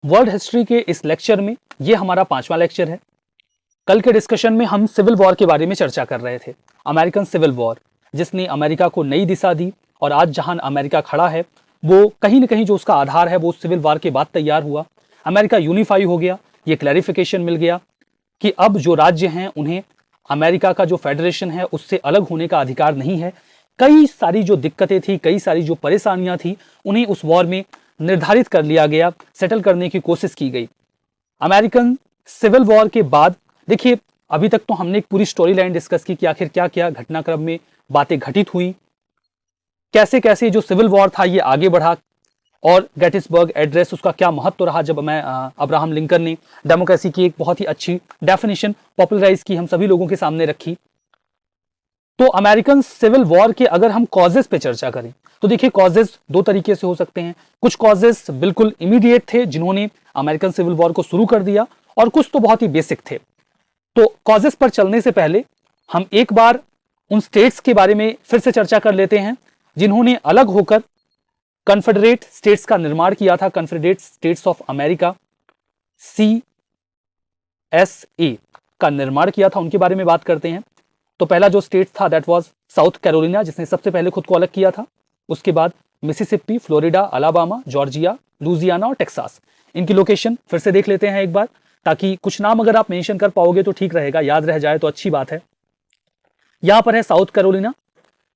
World history के इस lecture में ये हमारा 5वां लेक्चर है। कल के डिस्कशन में हम सिविल वॉर के बारे में चर्चा कर रहे थे, अमेरिकन सिविल वॉर, जिसने अमेरिका को नई दिशा दी और आज जहां अमेरिका खड़ा है वो कहीं ना कहीं जो उसका आधार है वो सिविल वॉर के बाद तैयार हुआ। अमेरिका यूनिफाई हो गया, ये क्लैरिफिकेशन मिल गया कि अब जो राज्य हैं उन्हें अमेरिका का जो फेडरेशन है उससे अलग होने का अधिकार नहीं है। कई सारी जो दिक्कतें थी, कई सारी जो परेशानियां थी, उन्हें उस वॉर में निर्धारित कर लिया गया, सेटल करने की कोशिश की गई। अमेरिकन सिविल वॉर के बाद देखिए, अभी तक तो हमने एक पूरी स्टोरी लाइन डिस्कस की कि आखिर क्या क्या घटनाक्रम में बातें घटित हुई, कैसे कैसे जो सिविल वॉर था ये आगे बढ़ा और गेटिसबर्ग एड्रेस उसका क्या महत्व रहा जब अब्राहम लिंकन ने डेमोक्रेसी की एक बहुत ही अच्छी डेफिनेशन पॉपुलराइज की, हम सभी लोगों के सामने रखी। तो अमेरिकन सिविल वॉर के अगर हम कॉजेस पे चर्चा करें तो देखिए, कॉजेस दो तरीके से हो सकते हैं। कुछ कॉजेस बिल्कुल इमीडिएट थे जिन्होंने अमेरिकन सिविल वॉर को शुरू कर दिया, और कुछ तो बहुत ही बेसिक थे। तो कॉजेस पर चलने से पहले हम एक बार उन स्टेट्स के बारे में फिर से चर्चा कर लेते हैं जिन्होंने अलग होकर कन्फेडरेट स्टेट्स का निर्माण किया था। Confederate states of America, CSA का निर्माण किया था, उनके बारे में बात करते हैं। तो पहला जो स्टेट था दैट वाज साउथ कैरोलिना, जिसने सबसे पहले खुद को अलग किया था। उसके बाद Mississippi, Florida, Alabama, Georgia, Louisiana और टेक्सास। इनकी लोकेशन फिर से देख लेते हैं एक बार, ताकि कुछ नाम अगर आप मेंशन कर पाओगे तो ठीक रहेगा, याद रह जाए तो अच्छी बात है। यहां पर है साउथ कैरोलिना,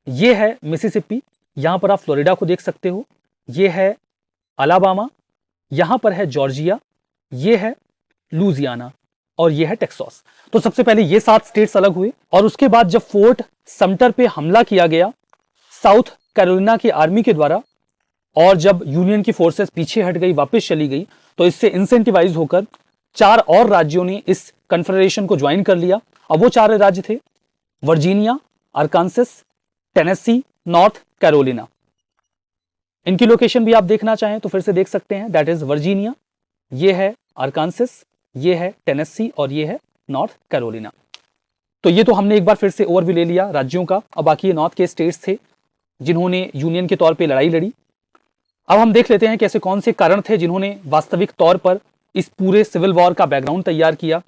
ये है मिसिसिपी, यहां पर आप फ्लोरिडा को देख सकते हो, ये है अलाबामा, यहां पर है जॉर्जिया, ये है लुजियाना और ये है टेक्सास। तो सबसे पहले ये 7 स्टेट्स अलग हुए, और उसके बाद जब फोर्ट समटर पे हमला किया गया साउथ कैरोलिना की आर्मी के द्वारा, और जब यूनियन की फोर्सेस पीछे हट गई, वापस चली गई, तो इससे इंसेंटिवाइज होकर 4 और राज्यों ने इस कन्फेडरेशन को ज्वाइन कर लिया। अब वो 4 राज्य थे वर्जीनिया, अरकानसस, टेनेसी, नॉर्थ कैरोलिना। इनकी लोकेशन भी आप देखना चाहें तो फिर से देख सकते हैं, दैट इज वर्जीनिया, ये है अरकानसस, ये है टेनेसी और ये है नॉर्थ कैरोलिना। तो ये तो हमने एक बार फिर से ओवरव्यू ले लिया राज्यों का। अब बाकी ये नॉर्थ के स्टेट्स थे जिन्होंने यूनियन के तौर पे लड़ाई लड़ी। अब हम देख लेते हैं कैसे कौन से कारण थे जिन्होंने वास्तविक तौर पर इस पूरे सिविल वॉर का बैकग्राउंड तैयार किया,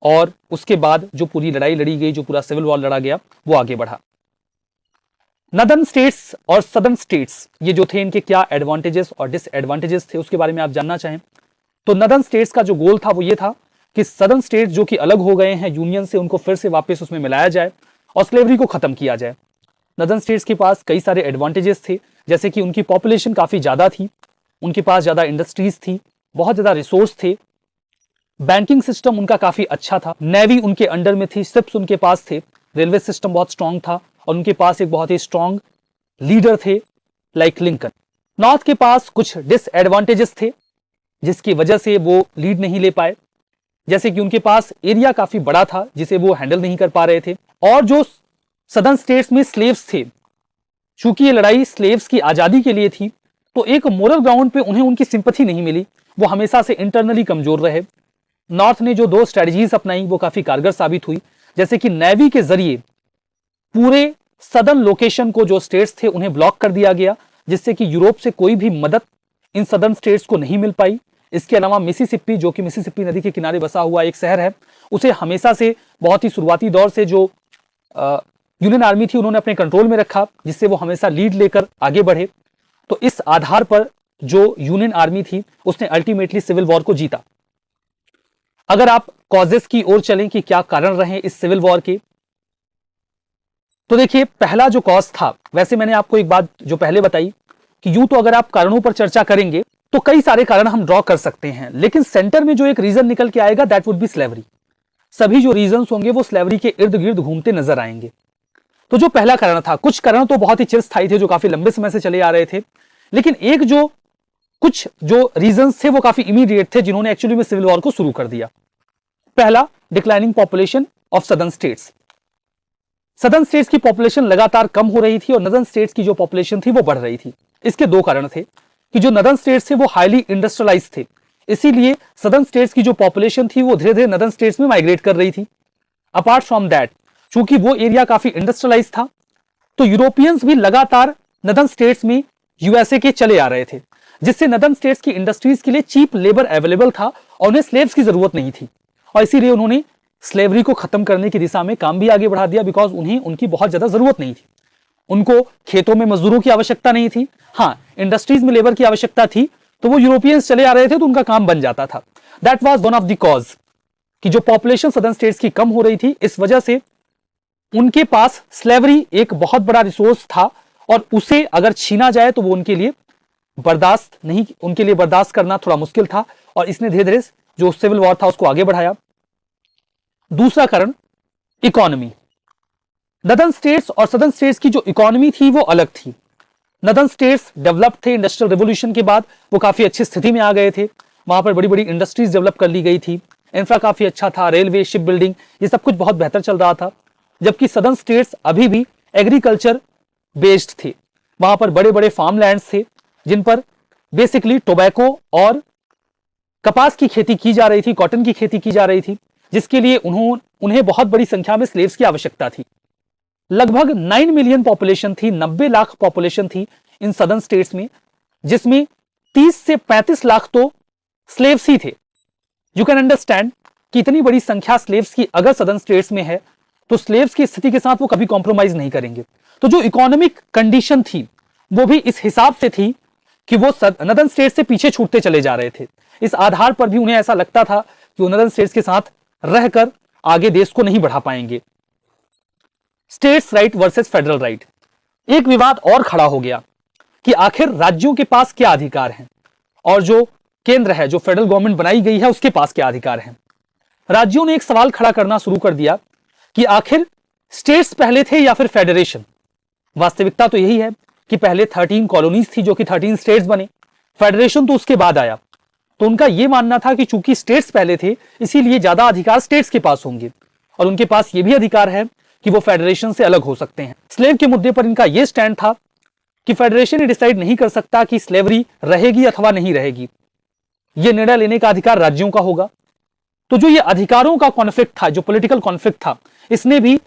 और उसके बाद जो पूरी लड़ाई लड़ी गई, जो पूरा सिविल वॉर लड़ा गया, वो आगे बढ़ा। नदर्न स्टेट्स और सदर्न स्टेट्स, ये जो थे, इनके क्या एडवांटेजेस और डिसएडवांटेजेस थे उसके बारे में आप जानना चाहें तो नदर्न स्टेट्स का जो गोल था वो ये था कि सदर्न स्टेट्स जो कि अलग हो गए हैं यूनियन से, उनको फिर से वापस उसमें मिलाया जाए और स्लेवरी को खत्म किया जाए। नदर्न स्टेट्स के पास कई सारे एडवांटेजेस थे, जैसे कि उनकी पॉपुलेशन काफी ज्यादा थी, उनके पास ज्यादा इंडस्ट्रीज थी, बहुत ज्यादा रिसोर्स थे, बैंकिंग सिस्टम उनका काफी अच्छा था, नेवी उनके अंडर में थी, शिप्स उनके पास थे, रेलवे सिस्टम बहुत स्ट्रांग था, और उनके पास एक बहुत ही स्ट्रांग लीडर थे लाइक लिंकन। नॉर्थ के पास कुछ डिसएडवांटेजेस थे जिसकी वजह से वो लीड नहीं ले पाए, जैसे कि उनके पास एरिया काफी बड़ा था जिसे वो हैंडल नहीं कर पा रहे थे, और जो सदर्न स्टेट्स में स्लेव्स थे, चूंकि ये लड़ाई स्लेव्स की आजादी के लिए थी, तो एक मोरल ग्राउंड पे उन्हें उनकी सिंपैथी नहीं मिली, वो हमेशा से इंटरनली कमजोर रहे। नॉर्थ ने जो 2 स्ट्रेटजीज अपनाई वो काफी कारगर साबित हुई, जैसे कि नेवी के जरिए पूरे सदर्न लोकेशन को, जो स्टेट्स थे, उन्हें ब्लॉक कर दिया गया, जिससे कि यूरोप से कोई भी मदद इन सदर्न स्टेट्स को नहीं मिल पाई। इसके अलावा मिसिसिपी, जो कि मिसिसिपी नदी के किनारे बसा हुआ एक शहर है, उसे हमेशा से बहुत ही शुरुआती दौर से जो यूनियन आर्मी थी उन्होंने अपने कंट्रोल में रखा, जिससे वो हमेशा लीड लेकर आगे बढ़े। तो इस आधार पर जो यूनियन आर्मी थी उसने अल्टीमेटली सिविल वॉर को जीता। अगर आप कॉजेस की ओर चलें कि क्या कारण रहे इस सिविल वॉर के, तो देखिए, पहला जो कॉज था, वैसे मैंने आपको एक बात जो पहले बताई कि यूं तो अगर आप कारणों पर चर्चा करेंगे तो कई सारे कारण हम ड्रॉ कर सकते हैं, लेकिन सेंटर में जो एक रीजन निकल के आएगा दैट वुड बी स्लेवरी। सभी जो रीजंस होंगे वो स्लेवरी के इर्द गिर्द घूमते नजर आएंगे। तो जो पहला कारण था, कुछ कारण तो बहुत ही चिरस्थायी थे जो काफी लंबे समय से चले आ रहे थे, लेकिन कुछ जो रीजंस थे वो काफी इमीडिएट थे जिन्होंने एक्चुअली में सिविल वॉर को शुरू कर दिया। पहला, declining population of southern states. Southern states की पॉपुलेशन लगातार कम हो रही थी और नदर्न स्टेट्स की जो पॉपुलेशन थी वो बढ़ रही थी। इसके 2 कारण थे कि जो नदर्न स्टेट्स थे वो हाईली इंडस्ट्रियलाइज थे, इसीलिए सदर्न स्टेट्स की जो पॉपुलेशन थी वो धीरे धीरे नदर्न स्टेट्स में माइग्रेट कर रही थी। अपार्ट फ्रॉम दैट, चूंकि वो एरिया काफी इंडस्ट्रियलाइज था, तो यूरोपियंस भी लगातार नदर्न स्टेट्स में यूएसए के चले आ रहे थे, जिससे नदर्न स्टेट्स की इंडस्ट्रीज के लिए चीप लेबर अवेलेबल था और उन्हें स्लेव्स की जरूरत नहीं थी, और इसीलिए उन्होंने स्लेवरी को खत्म करने की दिशा में काम भी आगे बढ़ा दिया, बिकॉज उन्हें उनकी बहुत ज्यादा जरूरत नहीं थी। उनको खेतों में मजदूरों की आवश्यकता नहीं थी, हाँ इंडस्ट्रीज में लेबर की आवश्यकता थी, तो वो यूरोपियंस चले आ रहे थे तो उनका काम बन जाता था। That was one of the cause कि जो पॉपुलेशन सदर्न स्टेट्स की कम हो रही थी, इस वजह से उनके पास स्लेवरी एक बहुत बड़ा रिसोर्स था, और उसे अगर छीना जाए तो वो उनके लिए बर्दाश्त करना थोड़ा मुश्किल था, और इसने धीरे धीरे जो सिविल वॉर था उसको आगे बढ़ाया। दूसरा कारण इकोनॉमी। नदर्न स्टेट्स और सदर्न स्टेट्स की जो इकोनॉमी थी वो अलग थी। नदर्न स्टेट्स डेवलप थे, इंडस्ट्रियल रिवोल्यूशन के बाद वो काफी अच्छी स्थिति में आ गए थे, वहां पर बड़ी बड़ी इंडस्ट्रीज डेवलप कर ली गई थी, इंफ्रा काफी अच्छा था, रेलवे, शिप बिल्डिंग, ये सब कुछ बहुत बेहतर चल रहा था। जबकि सदर्न स्टेट्स अभी भी एग्रीकल्चर बेस्ड थे, वहां पर बड़े बड़े फार्म लैंड्स थे जिन पर बेसिकली टोबैको और कपास की खेती की जा रही थी, कॉटन की खेती की जा रही थी, जिसके लिए उन्हें बहुत बड़ी संख्या में स्लेव्स की आवश्यकता थी। लगभग 9 मिलियन पॉपुलेशन थी, 90 लाख पॉपुलेशन थी इन सदर्न स्टेट्स में, जिसमें 30 से 35 लाख तो स्लेव्स ही थे। यू कैन अंडरस्टैंड कि इतनी बड़ी संख्या स्लेव्स की अगर सदर्न स्टेट्स में है तो स्लेव्स की स्थिति के साथ वो कभी कॉम्प्रोमाइज नहीं करेंगे। तो जो इकोनॉमिक कंडीशन थी वो भी इस हिसाब से थी कि वो नदर्न स्टेट्स से पीछे छूटते चले जा रहे थे। इस आधार पर भी उन्हें ऐसा लगता था कि वो नदर्न स्टेट्स के साथ रहकर आगे देश को नहीं बढ़ा पाएंगे। States right versus federal right. एक विवाद और खड़ा हो गया कि आखिर राज्यों के पास क्या अधिकार हैं और जो केंद्र है, जो फेडरल गवर्नमेंट बनाई गई है, उसके पास क्या अधिकार हैं। राज्यों ने एक सवाल खड़ा करना शुरू कर दिया कि आखिर स्टेट्स पहले थे या फिर फेडरेशन। वास्तविकता तो यही है कि पहले 13 कॉलोनीज थी जो कि 13 स्टेट्स बने, फेडरेशन तो उसके बाद आया। तो उनका यह मानना था कि चूंकि स्टेट्स पहले थे इसीलिए ज्यादा अधिकार स्टेट्स के पास होंगे, और उनके पास यह भी अधिकार है कि वो फेडरेशन से अलग हो सकते हैं। स्लेव के मुद्दे पर इनका यह स्टैंड था कि फेडरेशन ही डिसाइड नहीं कर सकता कि स्लेवरी रहेगी अथवा नहीं रहेगी, यह निर्णय लेने का अधिकार राज्यों का होगा। तो जो ये अधिकारों का कॉन्फ्लिक्ट था, जो पॉलिटिकल कॉन्फ्लिक्ट था, इसने भी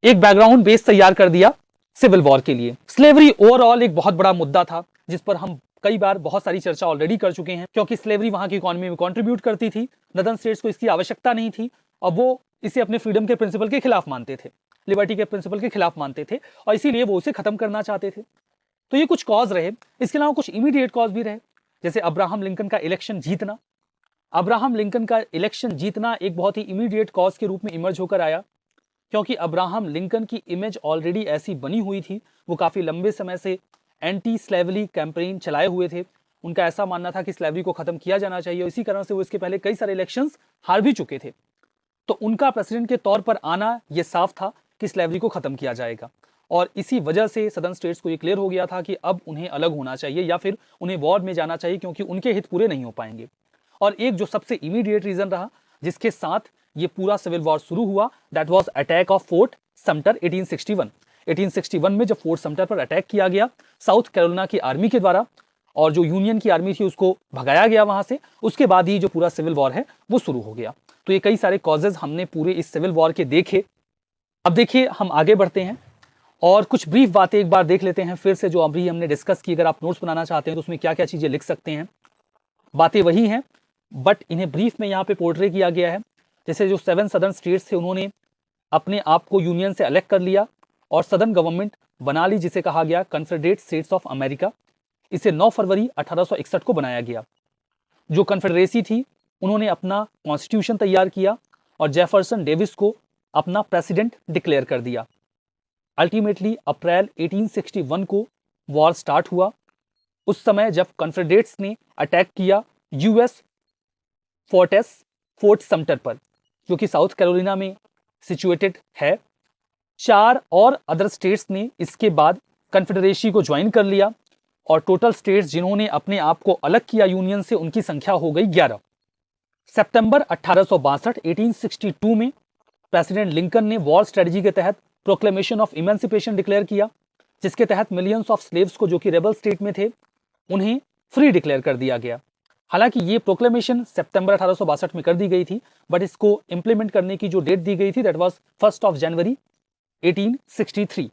एक बैकग्राउंड बेस तैयार कर दिया सिविल वॉर के लिए। स्लेवरी ओवरऑल एक बहुत बड़ा मुद्दा था जिस पर हम कई बार बहुत सारी चर्चा ऑलरेडी कर चुके हैं, क्योंकि स्लेवरी वहां की इकोनॉमी में कंट्रीब्यूट करती थी। नदर्न स्टेट्स को इसकी आवश्यकता नहीं थी और वो इसे अपने फ्रीडम के प्रिंसिपल के खिलाफ मानते थे, लिबर्टी के प्रिंसिपल के खिलाफ मानते थे, और इसीलिए वो उसे खत्म करना चाहते थे। तो ये कुछ कॉज रहे। इसके अलावा कुछ इमीडिएट कॉज भी रहे, जैसे अब्राहम लिंकन का इलेक्शन जीतना। अब्राहम लिंकन का इलेक्शन जीतना एक बहुत ही इमीडिएट कॉज के रूप में इमर्ज होकर आया, क्योंकि अब्राहम लिंकन की इमेज ऑलरेडी ऐसी बनी हुई थी। वो काफी लंबे समय से एंटी स्लेवरी कैंपेन चलाए हुए थे। उनका ऐसा मानना था कि स्लेवरी को खत्म किया जाना चाहिए, और इसी कारण से वो इसके पहले कई सारे इलेक्शंस हार भी चुके थे। तो उनका प्रेसिडेंट के तौर पर आना यह साफ था कि स्लेवरी को खत्म किया जाएगा, और इसी वजह से सदर्न स्टेट्स को यह क्लियर हो गया था कि अब उन्हें अलग होना चाहिए या फिर उन्हें वॉर में जाना चाहिए, क्योंकि उनके हित पूरे नहीं हो पाएंगे। और एक जो सबसे इमीडिएट रीजन रहा जिसके साथ ये पूरा सिविल वॉर शुरू हुआ, that was attack of Fort Sumter 1861। 1861 में जब फोर्ट समटर पर अटैक किया गया साउथ कैरोलिना की आर्मी के द्वारा, और जो यूनियन की आर्मी थी उसको भगाया गया वहां से, उसके बाद ही जो पूरा सिविल वॉर है वो शुरू हो गया। तो ये कई सारे कॉजेज हमने पूरे इस सिविल वॉर के देखे। अब देखिए हम आगे बढ़ते हैं और कुछ ब्रीफ बातें एक बार देख लेते हैं फिर से, जो अभी हमने डिस्कस की। अगर आप नोट्स बनाना चाहते हैं तो उसमें क्या क्या चीजें लिख सकते हैं। बातें वही हैं बट इन्हें ब्रीफ में यहाँ पे पोर्ट्रे किया गया है। जैसे जो 7 सदर्न स्टेट्स थे उन्होंने अपने आप को यूनियन से अलग कर लिया और सदर्न गवर्नमेंट बना ली, जिसे कहा गया कन्फेडरेट स्टेट्स ऑफ अमेरिका। इसे 9 फरवरी 1861 को बनाया गया। जो कन्फेडरेसी थी उन्होंने अपना कॉन्स्टिट्यूशन तैयार किया और जेफरसन डेविस को अपना प्रेसिडेंट डिक्लेयर कर दिया। अल्टीमेटली अप्रैल 1861 को वॉर स्टार्ट हुआ। उस समय जब कन्फेडरेट्स ने अटैक किया यूएस फोर्ट समटर पर, जो कि साउथ कैरोलिना में सिचुएटेड है, 4 और अदर स्टेट्स ने इसके बाद कन्फेडरेसी को ज्वाइन कर लिया और टोटल स्टेट्स जिन्होंने अपने आप को अलग किया यूनियन से उनकी संख्या हो गई 11। सितंबर 1862 1862 में प्रेसिडेंट लिंकन ने वॉर स्ट्रेटजी के तहत प्रोक्लेमेशन ऑफ इमेंसिपेशन डिक्लेयर किया, जिसके तहत मिलियंस ऑफ स्लेव्स को जो कि रेबल स्टेट में थे उन्हें फ्री डिक्लेयर कर दिया गया। हालांकि ये प्रोक्लेमेशन सितंबर 1862 में कर दी गई थी, बट इसको इंप्लीमेंट करने की जो डेट दी गई थी that was 1 January 1863।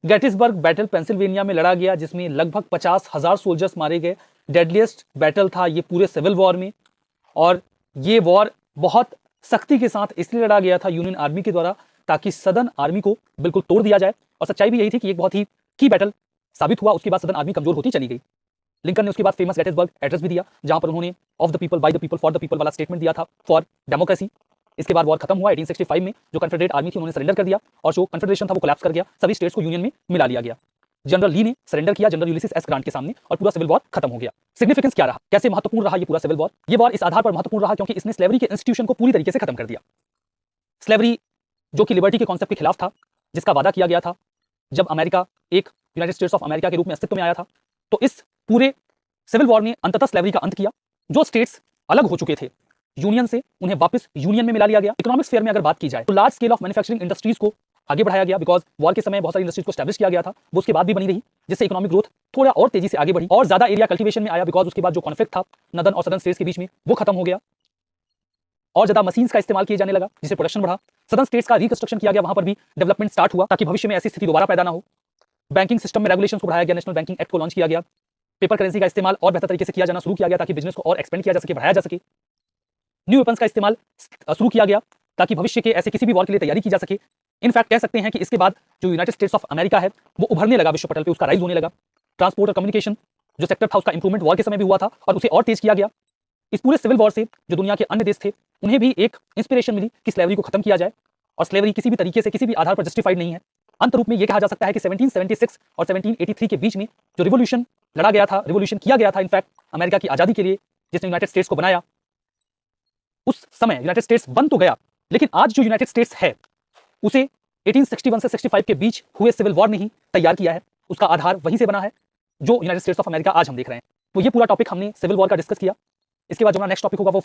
Gettysburg battle Pennsylvania में लड़ा गया, जिसमें लगभग 50,000 सोल्जर्स मारे गए, डेडलीस्ट बैटल था ये पूरे सिविल वॉर में, और ये वॉर बहुत सख्ती के साथ इसलिए लड़ा गया था यूनियन आर्मी के द्वारा ताकि सदर्न आर्मी को बिल्कुल तोड़ दिया जाए। और सच्चाई भी यही थी कि एक बहुत ही की बैटल साबित हुआ। उसके बाद सदर्न आर्मी कमजोर होती चली गई। लिंकन ने उसके बाद फेमस गेटिसबर्ग एड्रेस भी दिया, जहां पर उन्होंने of the people by the people for the people वाला स्टेटमेंट दिया था फॉर डेमोक्रेसी। इसके बाद वॉर खत्म हुआ 1865 में। जो कन्फेडरेट आर्मी थी उन्होंने सरेंडर कर दिया और जो कन्फेडरेशन था वो कोलैप्स कर गया। सभी स्टेट्स को यूनियन में मिला लिया गया। जनरल ली ने सरेंडर किया जनरल यूलिसिस एस ग्रांट के सामने और पूरा सिविल वॉर खत्म हो गया। सिग्निफिकेंस क्या रहा, कैसे महत्वपूर्ण रहा ये पूरा सिविल वॉर? ये वॉर इस आधार पर महत्वपूर्ण रहा क्योंकि इसने स्लेवरी के इंस्टीट्यूशन को पूरी तरीके से खत्म कर दिया। स्लेवरी जो कि लिबर्टी के कॉन्सेप्ट के खिलाफ था, जिसका वादा किया गया था जब अमेरिका एक यूनाइटेड स्टेट्स ऑफ अमेरिका के रूप में अस्तित्व में आया था। तो इस पूरे सिविल वॉर ने अंततः स्लेवरी का अंत किया। जो स्टेट्स अलग हो चुके थे यूनियन से, उन्हें वापस यूनियन में मिला लिया गया। इकोनॉमिक स्फीयर में अगर बात की जाए तो large scale of manufacturing industries को आगे बढ़ाया गया, बिकॉज वॉर के समय बहुत सारी इंडस्ट्रीज को एस्टैब्लिश किया गया था, वो उसके बाद भी बनी रही, जिससे इकोनॉमिक ग्रोथ थोड़ा और तेजी से आगे बढ़ी और ज्यादा एरिया कल्टीवेशन में आया, बिकॉज उसके बाद जो कॉन्फ्लिक्ट था नॉर्दर्न और सदर्न स्टेट्स के बीच में वो खत्म हो गया और ज्यादा मशीन्स का इस्तेमाल किया जाने लगा, जिससे प्रोडक्शन बढ़ा। सदर्न स्टेट्स का रिकंस्ट्रक्शन किया गया, वहां पर भी डेवलपमेंट स्टार्ट हुआ ताकि भविष्य में ऐसी स्थिति दोबारा पैदा ना हो। बैंकिंग सिस्टम में रेगुलेशंस को बढ़ाया गया, नेशनल बैंकिंग एक्ट को लॉन्च किया गया, पेपर करेंसी का इस्तेमाल और बेहतर तरीके से किया जाना शुरू किया गया ताकि बिजनेस को और एक्सपेंड किया जा सके, बढ़ाया जा सके। न्यू वेपन्स का इस्तेमाल शुरू किया गया ताकि भविष्य के ऐसे किसी भी वॉर के लिए तैयारी की जा सके। इनफैक्ट कह सकते हैं कि इसके बाद जो यूनाइटेड स्टेट्स ऑफ अमेरिका है वो उभरने लगा विश्व पटल पे, उसका राइज होने लगा। ट्रांसपोर्ट और कम्युनिकेशन जो सेक्टर था उसका इंप्रूवमेंट वॉर के समय भी हुआ था और उसे और तेज किया गया। इस पूरे सिविल वॉर से जो दुनिया के अन्य देश थे उन्हें भी एक इंस्पिरेशन मिली कि स्लेवरी को खत्म किया जाए, और स्लेवरी किसी भी तरीके से किसी भी आधार पर जस्टिफाइड नहीं है। अंत रूप में यह कहा जा सकता है कि 1776 और 1783 के बीच में जो रिवोल्यूशन लड़ा गया था, रिवोल्यूशन किया गया था इनफैक्ट अमेरिका की आजादी के लिए, जिसने यूनाइटेड स्टेट्स को बनाया, उस समय यूनाइटेड स्टेट्स बन तो गया, लेकिन आज जो यूनाइटेड स्टेट्स है उसे 1861 से 65 के बीच हुए सिविल वॉर ने ही तैयार किया है। उसका आधार वहीं से बना है जो यूनाइटेड स्टेट्स ऑफ अमेरिका आज हम देख रहे हैं। तो ये पूरा टॉपिक हमने सिविल वॉर का डिस्कस किया। इसके बाद जो हमारा नेक्स्ट टॉपिक होगा वो